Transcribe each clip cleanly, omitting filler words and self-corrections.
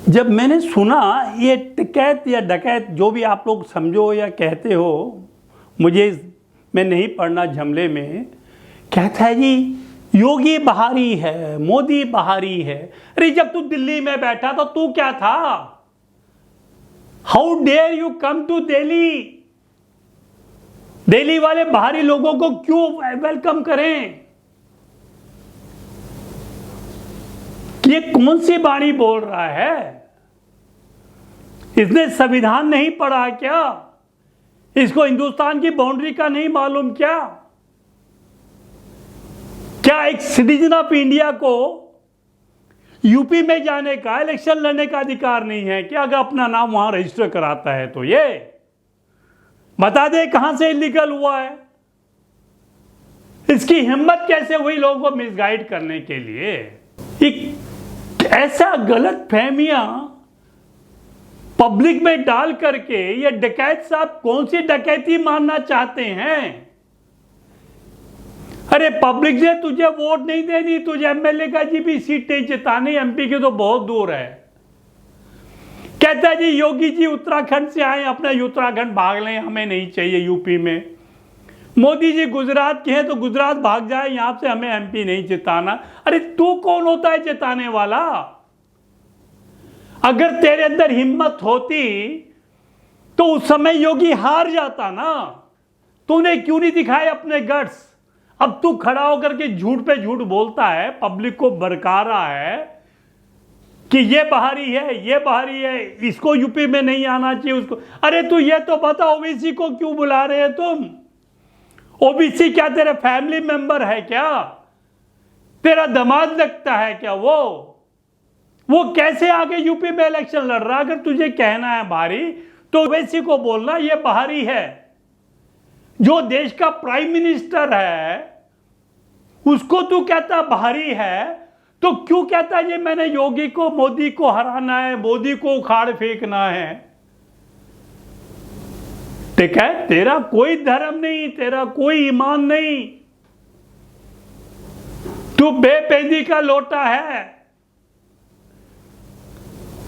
जब मैंने सुना ये टिकैत या डकैत जो भी आप लोग समझो या कहते हो, मैं नहीं पढ़ना झमले में, कहता है जी योगी बाहरी है, मोदी बाहरी है। अरे जब तू दिल्ली में बैठा तो तू क्या था? How dare you come to Delhi? Delhi वाले बाहरी लोगों को क्यों वेलकम करें? ये कौन सी बाणी बोल रहा है? इसने संविधान नहीं पढ़ा क्या? इसको हिंदुस्तान की बाउंड्री का नहीं मालूम क्या? क्या एक सिटीजन ऑफ इंडिया को यूपी में जाने का, इलेक्शन लड़ने का अधिकार नहीं है क्या? अगर अपना नाम वहां रजिस्टर कराता है तो ये बता दे कहां से इलीगल हुआ है। इसकी हिम्मत कैसे हुई लोगों को मिसगाइड करने के लिए? एक ऐसा गलत फहमियां पब्लिक में डाल करके ये डकैत साहब कौन सी डकैती मानना चाहते हैं? अरे पब्लिक से तुझे वोट नहीं देनी, तुझे एमएलए का जी भी सीट नहीं जितानी, एमपी की तो बहुत दूर है। कहता है जी योगी जी उत्तराखंड से आए, अपना उत्तराखंड भाग लें, हमें नहीं चाहिए यूपी में। मोदी जी गुजरात के हैं तो गुजरात भाग जाए, यहां से हमें एमपी नहीं जिताना। अरे तू कौन होता है जिताने वाला? अगर तेरे अंदर हिम्मत होती तो उस समय योगी हार जाता ना। तूने क्यों नहीं दिखाए अपने गट्स? अब तू खड़ा होकर के झूठ पे झूठ बोलता है, पब्लिक को बरका रहा है कि ये बाहरी है, ये बाहरी है, इसको यूपी में नहीं आना चाहिए, उसको। अरे तू ये तो बता ओबीसी को क्यों बुला रहे हैं तुम? ओबीसी क्या तेरे फैमिली मेंबर है क्या? तेरा दामाद लगता है क्या वो कैसे आगे यूपी में इलेक्शन लड़ रहा? अगर तुझे कहना है बाहरी तो ओबीसी को बोलना ये बाहरी है। जो देश का प्राइम मिनिस्टर है उसको तू कहता बाहरी है, तो क्यों कहता है ये मैंने योगी को, मोदी को हराना है, मोदी को उखाड़ फेंकना है? ठीक है, तेरा कोई धर्म नहीं, तेरा कोई ईमान नहीं, तू बेपेंदी का लोटा है।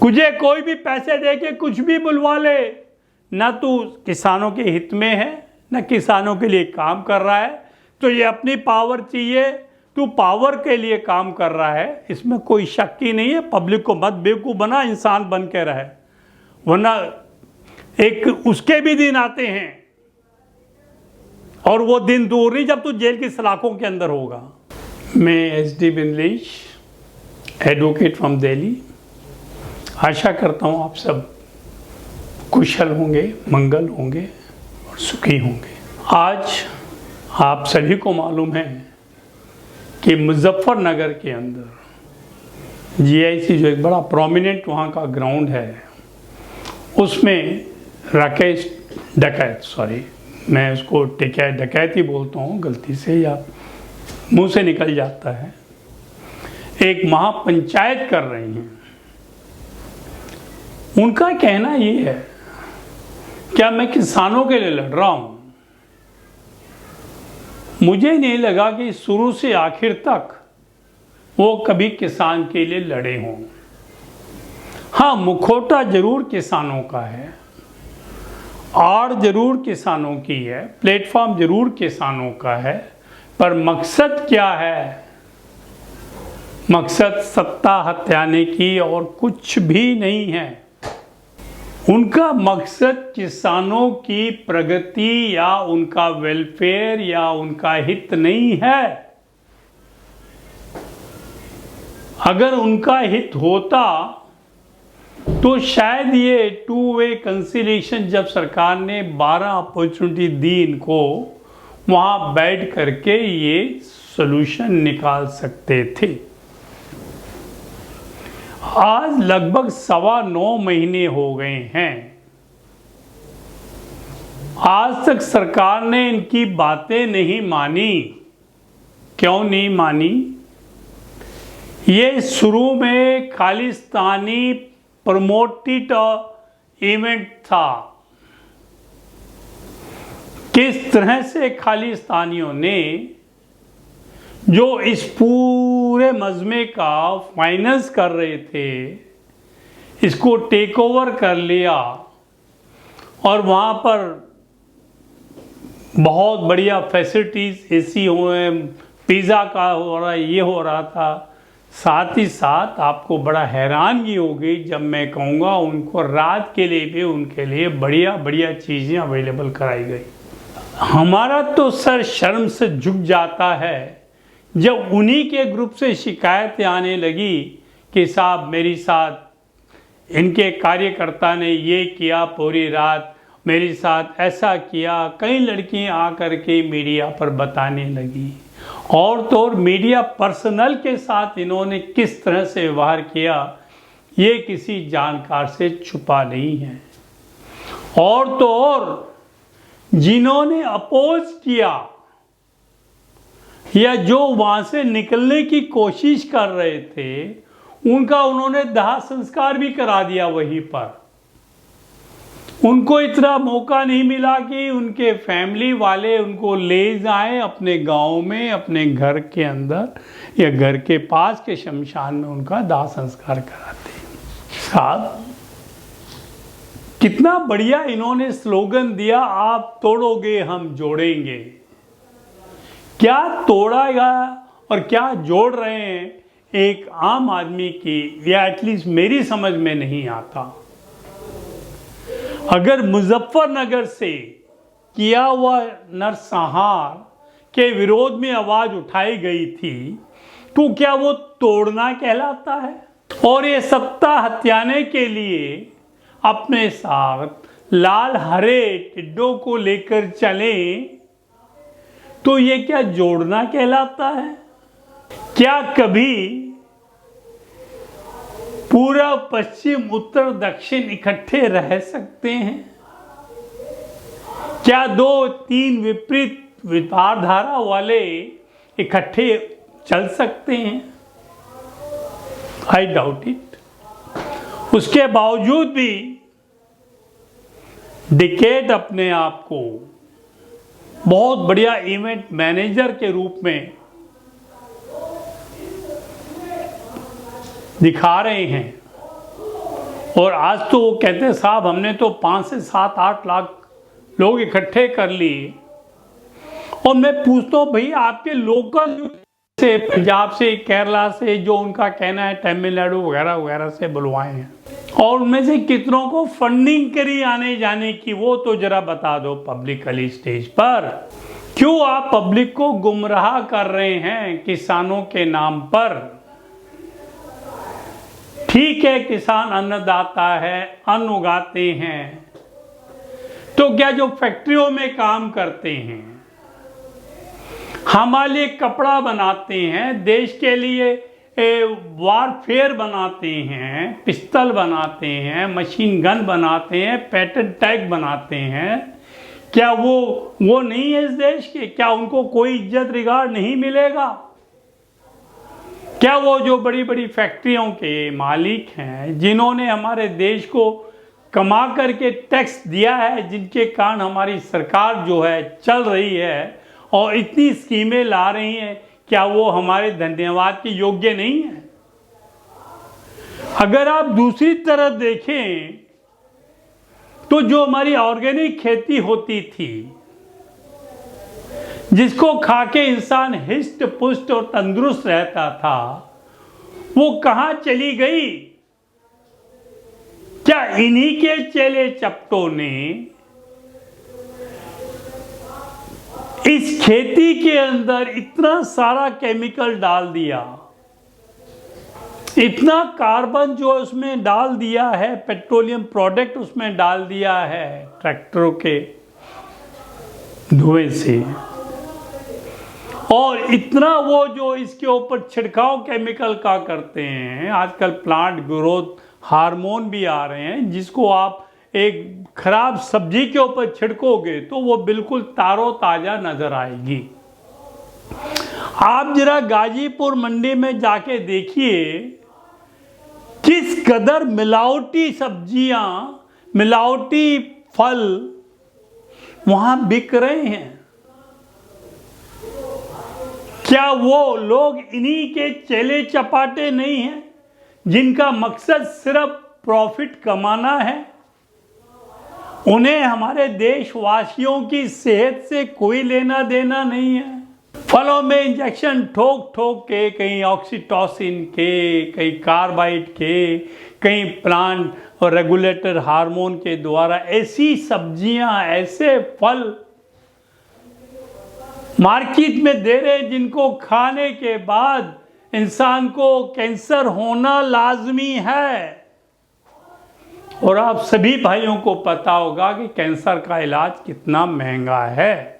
तुझे कोई भी पैसे देके कुछ भी बुलवा ले, ना तू किसानों के हित में है, ना किसानों के लिए काम कर रहा है। तो ये अपनी पावर चाहिए, तू पावर के लिए काम कर रहा है, इसमें कोई शक ही नहीं है। पब्लिक को मत बेवकूफ बना, इंसान बन के रहे, वरना एक उसके भी दिन आते हैं और वो दिन दूर नहीं जब तू जेल की सलाखों के अंदर होगा। मैं SD बिनलेश, एडवोकेट फ्रॉम दिल्ली। आशा करता हूँ आप सब कुशल होंगे, मंगल होंगे और सुखी होंगे। आज आप सभी को मालूम है कि मुजफ्फरनगर के अंदर GIC जो एक बड़ा प्रोमिनेंट वहाँ का ग्राउंड है, उसमें राकेश डकैत, सॉरी मैं उसको डकैत ही बोलता हूँ, गलती से या मुंह से निकल जाता है, एक महापंचायत कर रही हैं। उनका कहना ये है, क्या मैं किसानों के लिए लड़ रहा हूं? मुझे नहीं लगा कि शुरू से आखिर तक वो कभी किसान के लिए लड़े हों। हाँ, मुखौटा जरूर किसानों का है, आड़ जरूर किसानों की है, प्लेटफॉर्म जरूर किसानों का है, पर मकसद क्या है? मकसद सत्ता हथियाने की और कुछ भी नहीं है। उनका मकसद किसानों की प्रगति या उनका वेलफेयर या उनका हित नहीं है। अगर उनका हित होता तो शायद ये टू वे कंसिलिएशन जब सरकार ने 12 अपॉर्चुनिटी दी इनको, वहां बैठ करके ये सॉल्यूशन निकाल सकते थे। आज लगभग 9.25 महीने हो गए हैं, आज तक सरकार ने इनकी बातें नहीं मानी। क्यों नहीं मानी? ये शुरू में खालिस्तानी प्रमोटेड इवेंट था। किस तरह से खालिस्तानियों ने जो इस पूरे मजमे का फाइनेंस कर रहे थे, इसको टेक ओवर कर लिया और वहाँ पर बहुत बढ़िया फैसिलिटीज, एसी हुए, पिज़्ज़ा का हो रहा, ये हो रहा था। साथ ही साथ आपको बड़ा हैरानगी होगी जब मैं कहूँगा उनको रात के लिए भी उनके लिए बढ़िया बढ़िया चीज़ें अवेलेबल कराई गई। हमारा तो सर शर्म से झुक जाता है जब उन्हीं के ग्रुप से शिकायतें आने लगी कि साहब मेरे साथ इनके कार्यकर्ता ने ये किया, पूरी रात मेरे साथ ऐसा किया। कई लड़कियां आकर के मीडिया पर बताने लगी और तो और मीडिया पर्सनल के साथ इन्होंने किस तरह से व्यवहार किया ये किसी जानकार से छुपा नहीं है। और तो और जिन्होंने अपोज किया या जो वहां से निकलने की कोशिश कर रहे थे उनका उन्होंने दाह संस्कार भी करा दिया वहीं पर। उनको इतना मौका नहीं मिला कि उनके फैमिली वाले उनको ले जाएं अपने गांव में, अपने घर के अंदर या घर के पास के शमशान में उनका दाह संस्कार कराते। साहब कितना बढ़िया इन्होंने स्लोगन दिया, आप तोड़ोगे हम जोड़ेंगे। क्या तोड़ागा और क्या जोड़ रहे हैं एक आम आदमी की, या एटलीस्ट मेरी समझ में नहीं आता। अगर मुजफ्फरनगर से किया हुआ नरसंहार के विरोध में आवाज उठाई गई थी तो क्या वो तोड़ना कहलाता है? और ये सत्ता हथियाने के लिए अपने साथ लाल हरे टिड्डों को लेकर चले तो ये क्या जोड़ना कहलाता है? क्या कभी पूरा पश्चिम उत्तर दक्षिण इकट्ठे रह सकते हैं? क्या दो तीन विपरीत विचारधारा वाले इकट्ठे चल सकते हैं? I doubt it. उसके बावजूद भी डिकेट अपने आप को बहुत बढ़िया इवेंट मैनेजर के रूप में दिखा रहे हैं। और आज तो वो कहते हैं साहब हमने तो 5 से 7-8 लाख लोग इकट्ठे कर लिए। और मैं पूछता हूँ भाई आपके लोकल से, पंजाब से, केरला से, जो उनका कहना है तमिलनाडु वगैरह वगैरह से बुलवाए हैं, और उनमें से कितनों को फंडिंग करी आने जाने की, वो तो जरा बता दो पब्लिकली स्टेज पर। क्यों आप पब्लिक को गुमराह कर रहे हैं किसानों के नाम पर? ठीक है, किसान अन्नदाता है, अन्न उगाते हैं, तो क्या जो फैक्ट्रियों में काम करते हैं, हमारे लिए कपड़ा बनाते हैं, देश के लिए वारफेयर बनाते हैं, पिस्तल बनाते हैं, मशीन गन बनाते हैं, पेटेंट टैग बनाते हैं, क्या वो नहीं है इस देश के? क्या उनको कोई इज्जत रिगार्ड नहीं मिलेगा? क्या वो जो बड़ी बड़ी फैक्ट्रियों के मालिक हैं, जिन्होंने हमारे देश को कमा करके टैक्स दिया है, जिनके कारण हमारी सरकार जो है चल रही है और इतनी स्कीमें ला रही हैं, क्या वो हमारे धन्यवाद के योग्य नहीं है? अगर आप दूसरी तरफ देखें तो जो हमारी ऑर्गेनिक खेती होती थी, जिसको खा के इंसान हिष्ट पुष्ट और तंदुरुस्त रहता था, वो कहां चली गई? क्या इन्हीं के चेले चपटों ने इस खेती के अंदर इतना सारा केमिकल डाल दिया, इतना कार्बन जो उसमें डाल दिया है, पेट्रोलियम प्रोडक्ट उसमें डाल दिया है ट्रैक्टरों के धुएं से, और इतना वो जो इसके ऊपर छिड़काव केमिकल का करते हैं। आजकल प्लांट ग्रोथ हार्मोन भी आ रहे हैं, जिसको आप एक खराब सब्जी के ऊपर छिड़कोगे तो वो बिल्कुल तारोताजा नजर आएगी। आप जरा गाजीपुर मंडी में जाके देखिए किस कदर मिलावटी सब्जियां, मिलावटी फल वहां बिक रहे हैं। क्या वो लोग इन्हीं के चेले चपाटे नहीं हैं, जिनका मकसद सिर्फ प्रॉफिट कमाना है। उन्हें हमारे देशवासियों की सेहत से कोई लेना देना नहीं है। फलों में इंजेक्शन ठोक ठोक के, कहीं ऑक्सीटोसिन के, कहीं कार्बाइड के, कहीं प्लांट और रेगुलेटर हार्मोन के द्वारा ऐसी सब्जियां, ऐसे फल मार्केट में दे रहे जिनको खाने के बाद इंसान को कैंसर होना लाजमी है। और आप सभी भाइयों को पता होगा कि कैंसर का इलाज कितना महंगा है।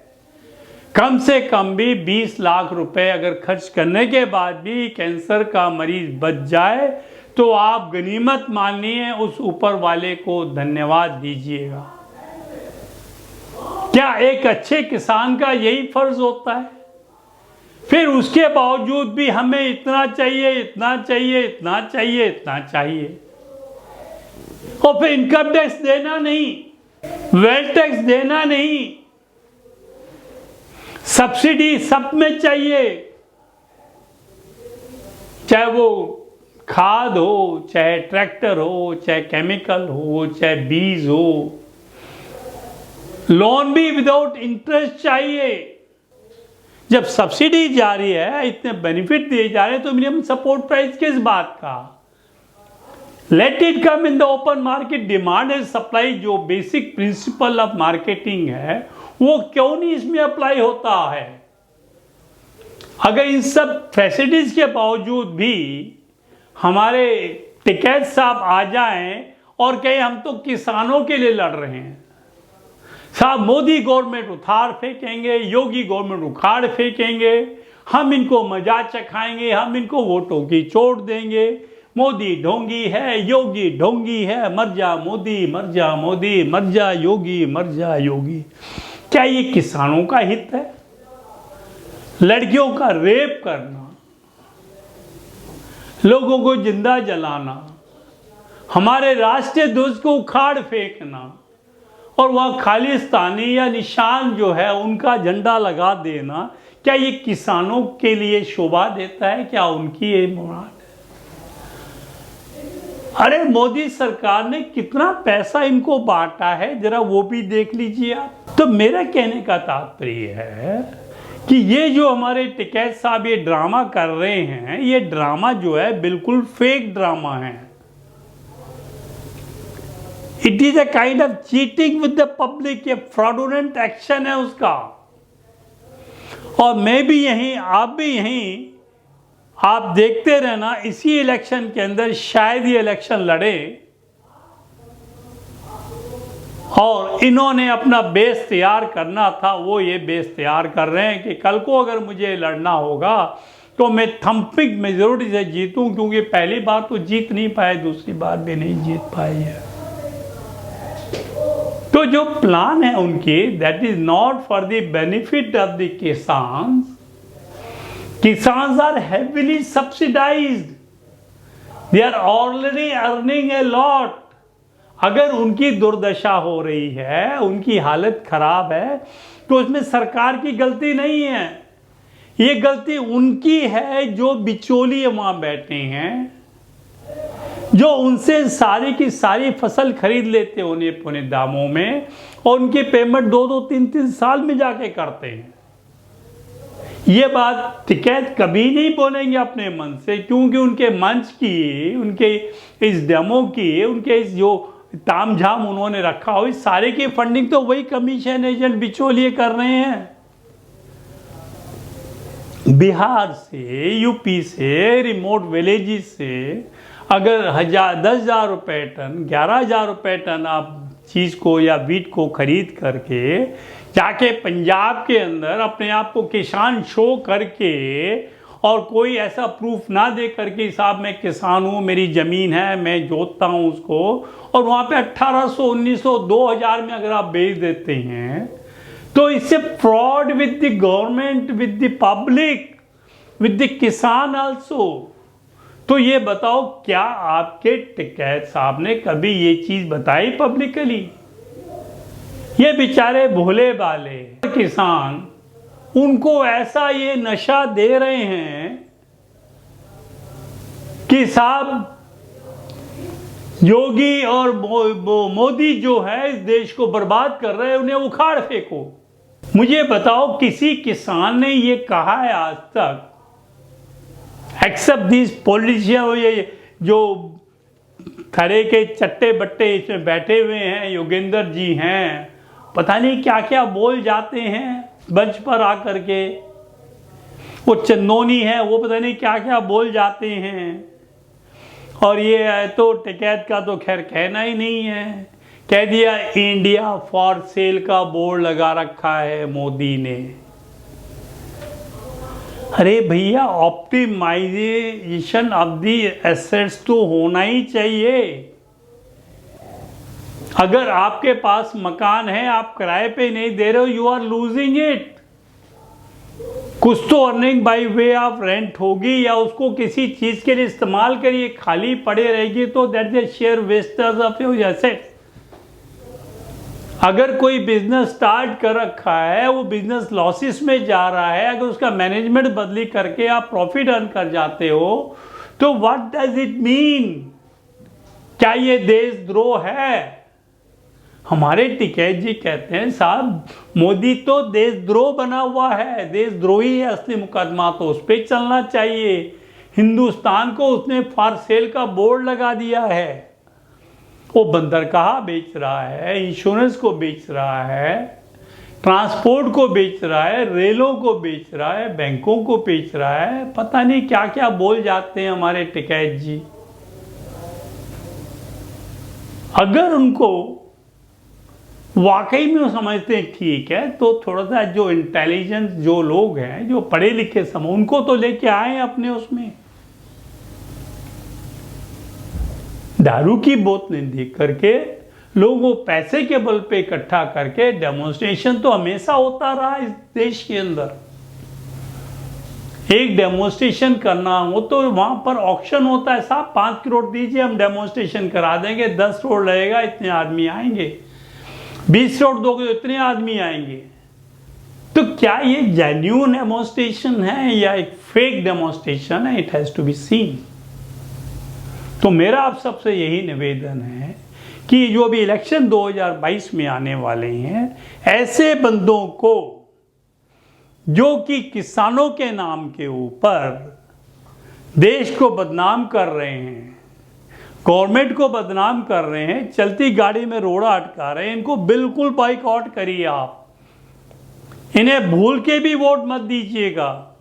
कम से कम भी 20 लाख रुपए अगर खर्च करने के बाद भी कैंसर का मरीज बच जाए तो आप गनीमत मानिए, उस ऊपर वाले को धन्यवाद दीजिएगा। क्या एक अच्छे किसान का यही फर्ज होता है? फिर उसके बावजूद भी हमें इतना चाहिए, इतना चाहिए, इतना चाहिए, इतना चाहिए, और फिर इनकम टैक्स देना नहीं, वेल्थ टैक्स देना नहीं, सब्सिडी सब में चाहिए, चाहे वो खाद हो, चाहे ट्रैक्टर हो, चाहे केमिकल हो, चाहे बीज हो, लोन भी विदाउट इंटरेस्ट चाहिए। जब सब्सिडी जा रही है, इतने बेनिफिट दिए जा रहे हैं, तो मिनिमम सपोर्ट प्राइस किस बात का? Let it come in the open market. Demand and supply जो बेसिक प्रिंसिपल ऑफ मार्केटिंग है, वो क्यों नहीं इसमें अप्लाई होता है? अगर इन सब फैसिलिटीज के बावजूद भी हमारे टिकैत साहब आ जाएं और कहें हम तो किसानों के लिए लड़ रहे हैं, साहब मोदी गवर्नमेंट उखाड़ फेंकेंगे, योगी गवर्नमेंट उखाड़ फेंकेंगे, हम इनको मजा चखाएंगे, हम इनको वोटों की चोट देंगे, मोदी ढोंगी है, योगी ढोंगी है, मर जा मोदी, मर जा मोदी, मर जा योगी, मर जा योगी। क्या ये किसानों का हित है? लड़कियों का रेप करना, लोगों को जिंदा जलाना, हमारे राष्ट्रीय ध्वज को उखाड़ फेंकना और वह खालिस्तानी या निशान जो है उनका झंडा लगा देना, क्या ये किसानों के लिए शोभा देता है? क्या उनकी ये मुराद है? अरे मोदी सरकार ने कितना पैसा इनको बांटा है, जरा वो भी देख लीजिए आप। तो मेरा कहने का तात्पर्य है कि ये जो हमारे टिकैत साहब ये ड्रामा कर रहे हैं, ये ड्रामा जो है बिल्कुल फेक ड्रामा है। It is a kind of cheating with the public, ये फ्रॉडुलेंट एक्शन है उसका। और मैं भी यहीं, आप भी यहीं, आप देखते रहना, इसी इलेक्शन के अंदर शायद ये इलेक्शन लड़े और इन्होंने अपना बेस तैयार करना था, वो ये बेस तैयार कर रहे हैं कि कल को अगर मुझे लड़ना होगा तो मैं थंपिंग मेजॉरिटी से जीतूं, क्योंकि पहली बार तो जीत नहीं पाए, दूसरी बार भी नहीं जीत पाई है। तो जो प्लान है उनकी, that is not for the benefit of the किसान। Kisans are heavily subsidized. They are already earning a lot. अगर उनकी दुर्दशा हो रही है, उनकी हालत खराब है, तो उसमें सरकार की गलती नहीं है। ये गलती उनकी है जो बिचौलिए वहां बैठे हैं, जो उनसे सारी की सारी फसल खरीद लेते होने पुने दामों में, और उनकी पेमेंट 2-2, 3-3 साल में जाके करते हैं। ये बात टिकैत कभी नहीं बोलेंगे अपने मन से, क्योंकि उनके मंच की, उनके इस डेमो की, उनके इस जो तामझाम उन्होंने रखा हो, इस सारे की फंडिंग तो वही कमीशन एजेंट बिचौलिए कर रहे हैं। बिहार से, यूपी से, रिमोट विलेजेस से अगर 10,000 रुपये टन, 11,000 रुपये टन आप चीज़ को या वीट को खरीद करके जाके पंजाब के अंदर अपने आप को किसान शो करके, और कोई ऐसा प्रूफ ना दे करके साहब मैं किसान हूँ, मेरी ज़मीन है, मैं जोतता हूँ उसको, और वहाँ पे 1800, 1900, 2000 में अगर आप बेच देते हैं, तो इससे fraud with the government, with the public, with the किसान आल्सो। तो ये बताओ, क्या आपके टिकैत साहब ने कभी ये चीज़ बताई पब्लिकली? ये बेचारे भोले भाले किसान, उनको ऐसा ये नशा दे रहे हैं कि साहब योगी और मोदी जो है इस देश को बर्बाद कर रहे हैं, उन्हें उखाड़ फेंको। मुझे बताओ किसी किसान ने ये कहा है आज तक, एक्सेप्ट दिस पॉलिटिशियन, ये जो खड़े के चट्टे बट्टे इसमें बैठे हुए हैं, योगेंद्र जी हैं, पता नहीं क्या क्या बोल जाते हैं मंच पर आकर के। वो चंदोनी है, वो पता नहीं क्या क्या बोल जाते हैं। और ये है तो टिकैत का तो खैर कहना ही नहीं है, कह दिया इंडिया फॉर सेल का बोर्ड लगा रखा है मोदी ने। अरे भैया, ऑप्टिमाइजेशन ऑफ दी एसेट्स तो होना ही चाहिए। अगर आपके पास मकान है, आप किराए पे नहीं दे रहे हो, यू आर लूजिंग इट। कुछ तो earning by way of rent होगी, या उसको किसी चीज के लिए इस्तेमाल करिए। खाली पड़े रहेगी तो that is share wasters of your assets. अगर कोई बिजनेस स्टार्ट कर रखा है, वो बिजनेस लॉसेस में जा रहा है, अगर उसका मैनेजमेंट बदली करके आप प्रॉफिट अर्न कर जाते हो, तो व्हाट डज इट मीन? क्या ये देशद्रोह है? हमारे टिकैत जी कहते हैं साहब मोदी तो देशद्रोह बना हुआ है, देशद्रोही है, असली मुकदमा तो उस पर चलना चाहिए। हिंदुस्तान को उसने फॉर सेल का बोर्ड लगा दिया है। वो बंदरगाह बेच रहा है, इंश्योरेंस को बेच रहा है, ट्रांसपोर्ट को बेच रहा है, रेलों को बेच रहा है, बैंकों को बेच रहा है, पता नहीं क्या क्या बोल जाते हैं हमारे टिकैत जी। अगर उनको वाकई में वो समझते हैं ठीक है, तो थोड़ा सा जो इंटेलिजेंस जो लोग हैं, जो पढ़े लिखे समूह, उनको तो लेके आए अपने उसमें। दारू की बोतलें देख करके लोगों पैसे के बल पे इकट्ठा करके डेमोन्स्ट्रेशन तो हमेशा होता रहा इस देश के अंदर। एक डेमोन्स्ट्रेशन करना हो तो वहां पर ऑक्शन होता है, साहब 5 करोड़ दीजिए, हम डेमोन्स्ट्रेशन करा देंगे, 10 करोड़ लगेगा, इतने आदमी आएंगे, 20 करोड़ दोगे तो इतने आदमी आएंगे। तो क्या ये जेन्युइन डेमोन्स्ट्रेशन है या एक फेक डेमोन्स्ट्रेशन है? It has to be seen. तो मेरा आप सबसे यही निवेदन है कि जो भी इलेक्शन 2022 में आने वाले हैं, ऐसे बंदों को जो कि किसानों के नाम के ऊपर देश को बदनाम कर रहे हैं, गवर्नमेंट को बदनाम कर रहे हैं, चलती गाड़ी में रोड़ा अटका रहे हैं, इनको बिल्कुल बाइकआउट करिए आप। इन्हें भूल के भी वोट मत दीजिएगा।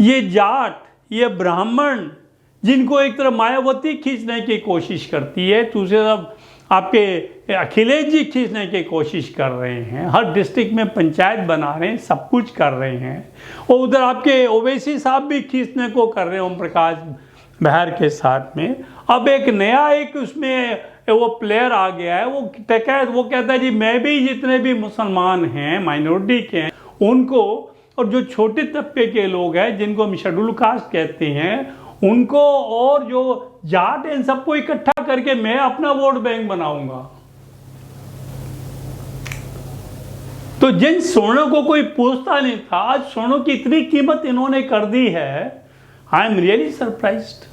ये जाट, ये ब्राह्मण, जिनको एक तरफ मायावती खींचने की कोशिश करती है, दूसरी तरफ आपके अखिलेश जी खींचने की कोशिश कर रहे हैं, हर डिस्ट्रिक्ट में पंचायत बना रहे हैं, सब कुछ कर रहे हैं, और उधर आपके ओवैसी साहब भी खींचने को कर रहे हैं ओम प्रकाश बिहार के साथ में। अब एक नया एक उसमें वो प्लेयर आ गया है, वो कहता है जी मैं भी जितने भी मुसलमान हैं, माइनॉरिटी के हैं, उनको, और जो छोटे तबके के लोग हैं जिनको हम शेड्यूल कास्ट कहते हैं, उनको, और जो जाट इन सबको इकट्ठा करके मैं अपना वोट बैंक बनाऊंगा। तो जिन स्वर्णों को कोई पूछता नहीं था, आज स्वर्णों की इतनी कीमत इन्होंने कर दी है, आई एम रियली सरप्राइज्ड।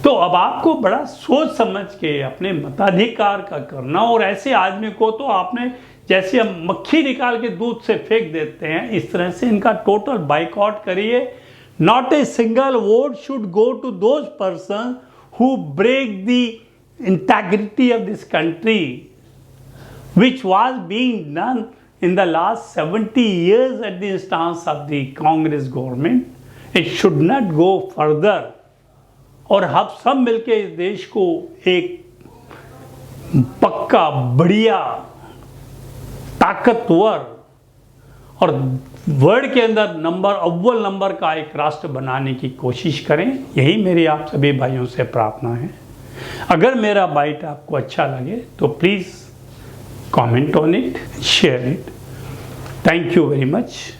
तो अब आपको बड़ा सोच समझ के अपने मताधिकार का करना, और ऐसे आदमी को तो आपने जैसे हम मक्खी निकाल के दूध से फेंक देते हैं, इस तरह से इनका टोटल बाइकआउट करिए। Not a single vote should go to those persons who break the integrity of this country, which was being done in the last 70 years at the instance of the Congress government. It should not go further. और हम सब मिलके इस देश को एक पक्का, बढ़िया, ताकतवर और वर्ल्ड के अंदर अव्वल नंबर का एक राष्ट्र बनाने की कोशिश करें। यही मेरी आप सभी भाइयों से प्रार्थना है। अगर मेरा बाइट आपको अच्छा लगे तो please comment on it, share it. Thank you very much.